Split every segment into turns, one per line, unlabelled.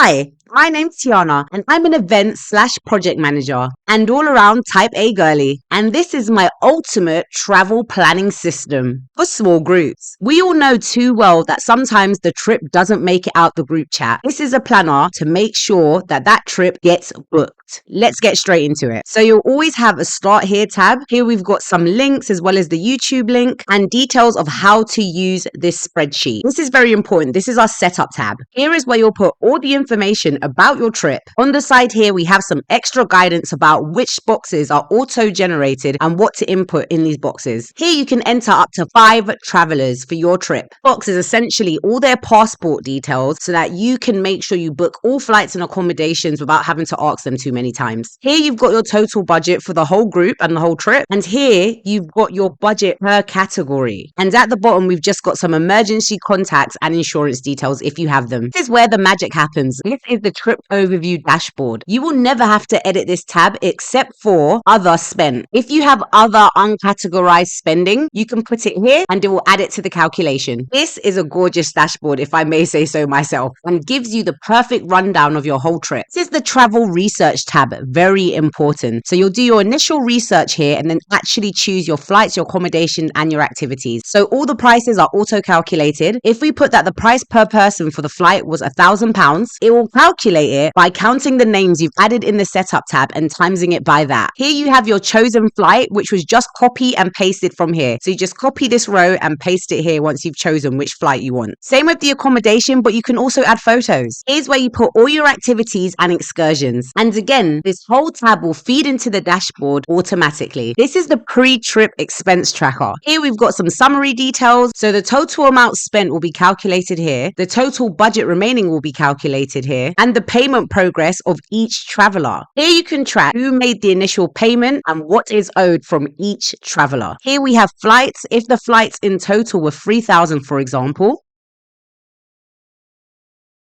Hi, my name's Tiana and I'm an event/project manager and all around type A girly. And this is my ultimate travel planning system for small groups. We all know too well that sometimes the trip doesn't make it out the group chat. This is a planner to make sure that that trip gets booked. Let's get straight into it. So you'll always have a start here tab. Here we've got some links as well as the YouTube link and details of how to use this spreadsheet. This is very important. This is our setup tab. Here is where you'll put all the information about your trip. On the side here, we have some extra guidance about which boxes are auto-generated and what to input in these boxes. Here you can enter up to 5 travelers for your trip. Box is essentially all their passport details so that you can make sure you book all flights and accommodations without having to ask them too many times. Here you've got your total budget for the whole group and the whole trip. And here you've got your budget per category. And at the bottom, we've just got some emergency contacts and insurance details if you have them. This is where the magic happens. This is the trip overview dashboard. You will never have to edit this tab except for other spent. If you have other uncategorized spending, you can put it here and it will add it to the calculation. This is a gorgeous dashboard, if I may say so myself, and gives you the perfect rundown of your whole trip. This is the travel research tab, very important. So you'll do your initial research here and then actually choose your flights, your accommodation and your activities. So all the prices are auto calculated. If we put that the price per person for the flight was £1,000, it will calculate it by counting the names you've added in the setup tab and timesing it by that. Here you have your chosen flight, which was just copy and pasted from here. So you just copy this row and paste it here once you've chosen which flight you want. Same with the accommodation, but you can also add photos. Here's where you put all your activities and excursions. And again, this whole tab will feed into the dashboard automatically. This is the pre-trip expense tracker. Here we've got some summary details. So the total amount spent will be calculated here. The total budget remaining will be calculated here. And the payment progress of each traveler. Here you can track who made the initial payment and what is owed from each traveler. Here we have flights. If the flights in total were 3,000, for example,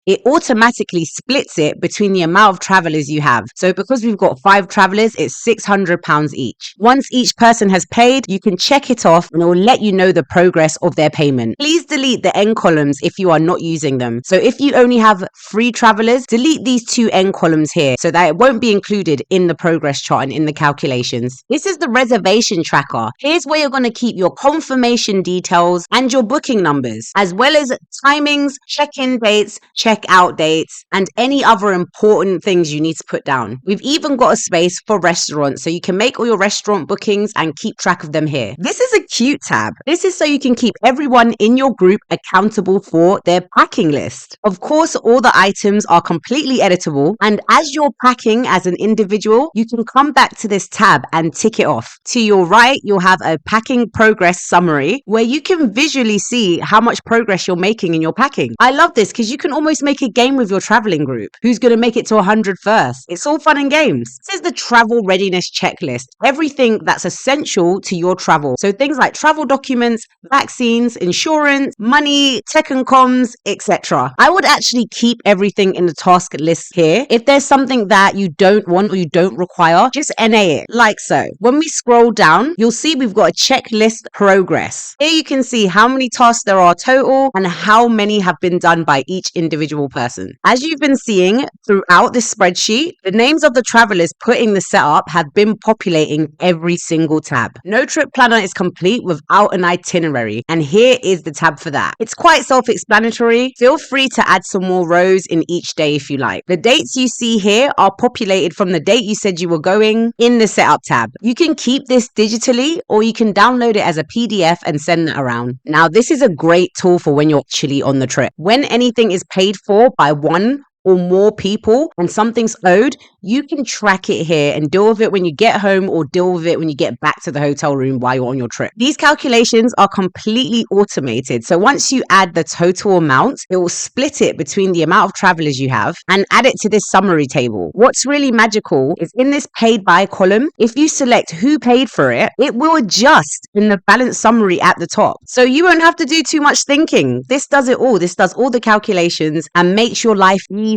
it automatically splits it between the amount of travelers you have. So because we've got 5 travelers, it's £600 each. Once each person has paid, you can check it off and it will let you know the progress of their payment. Please delete the end columns if you are not using them. So if you only have 3 travelers, delete these 2 end columns here so that it won't be included in the progress chart and in the calculations. This is the reservation tracker. Here's where you're going to keep your confirmation details and your booking numbers, as well as timings, check-in dates, check-out dates, and any other important things you need to put down. We've even got a space for restaurants, so you can make all your restaurant bookings and keep track of them here. This is a cute tab. This is so you can keep everyone in your group accountable for their packing list. Of course, all the items are completely editable, and as you're packing as an individual, you can come back to this tab and tick it off. To your right, you'll have a packing progress summary where you can visually see how much progress you're making in your packing. I love this because you can almost make a game with your traveling group. Who's going to make it to 100 first? It's all fun and games. This is the travel readiness checklist. Everything that's essential to your travel. So things like travel documents, vaccines, insurance, money, tech and comms, etc. I would actually keep everything in the task list here. If there's something that you don't want or you don't require, just NA it, like so. When we scroll down, you'll see we've got a checklist progress. Here you can see how many tasks there are total and how many have been done by each individual person. As you've been seeing throughout this spreadsheet, the names of the travelers put in the setup have been populating every single tab. No trip planner is complete without an itinerary, and here is the tab for that. It's quite self-explanatory. Feel free to add some more rows in each day if you like. The dates you see here are populated from the date you said you were going in the setup tab. You can keep this digitally or you can download it as a PDF and send it around. Now, this is a great tool for when you're actually on the trip. When anything is paid for by one or more people and something's owed, you can track it here and deal with it when you get home or deal with it when you get back to the hotel room while you're on your trip. These calculations are completely automated. So once you add the total amount, it will split it between the amount of travelers you have and add it to this summary table. What's really magical is in this paid by column, if you select who paid for it, it will adjust in the balance summary at the top. So you won't have to do too much thinking. This does it all. This does all the calculations and makes your life easy.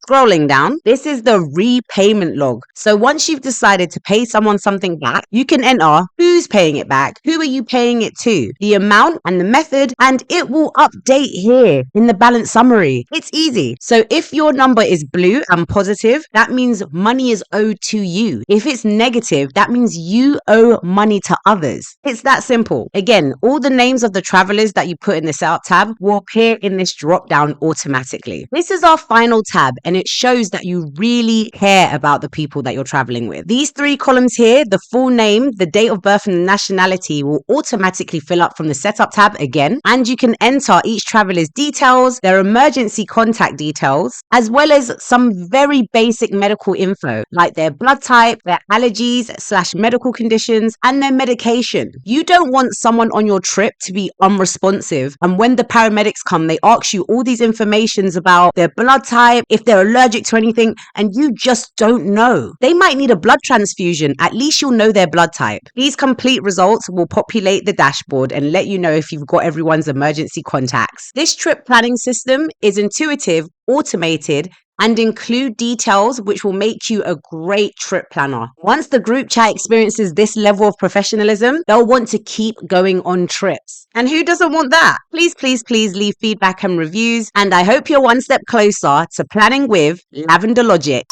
Scrolling down, this is the repay payment log. So once you've decided to pay someone something back, you can enter who's paying it back, who are you paying it to, the amount and the method, and it will update here in the balance summary. It's easy. So if your number is blue and positive, that means money is owed to you. If it's negative, that means you owe money to others. It's that simple. Again, all the names of the travelers that you put in the setup tab will appear in this drop down automatically. This is our final tab, and it shows that you really care about the people that you're traveling with. These 3 columns here, the full name, the date of birth, and the nationality, will automatically fill up from the setup tab again, and you can enter each traveler's details, their emergency contact details, as well as some very basic medical info like their blood type, their allergies/medical conditions, and their medication. You don't want someone on your trip to be unresponsive, and when the paramedics come, they ask you all these informations about their blood type, if they're allergic to anything, and you just don't know. They might need a blood transfusion. At least you'll know their blood type. These complete results will populate the dashboard and let you know if you've got everyone's emergency contacts. This trip planning system is intuitive, automated, and include details which will make you a great trip planner. Once the group chat experiences this level of professionalism, they'll want to keep going on trips. And who doesn't want that? Please, please, please leave feedback and reviews, and I hope you're one step closer to planning with LavenderLogic.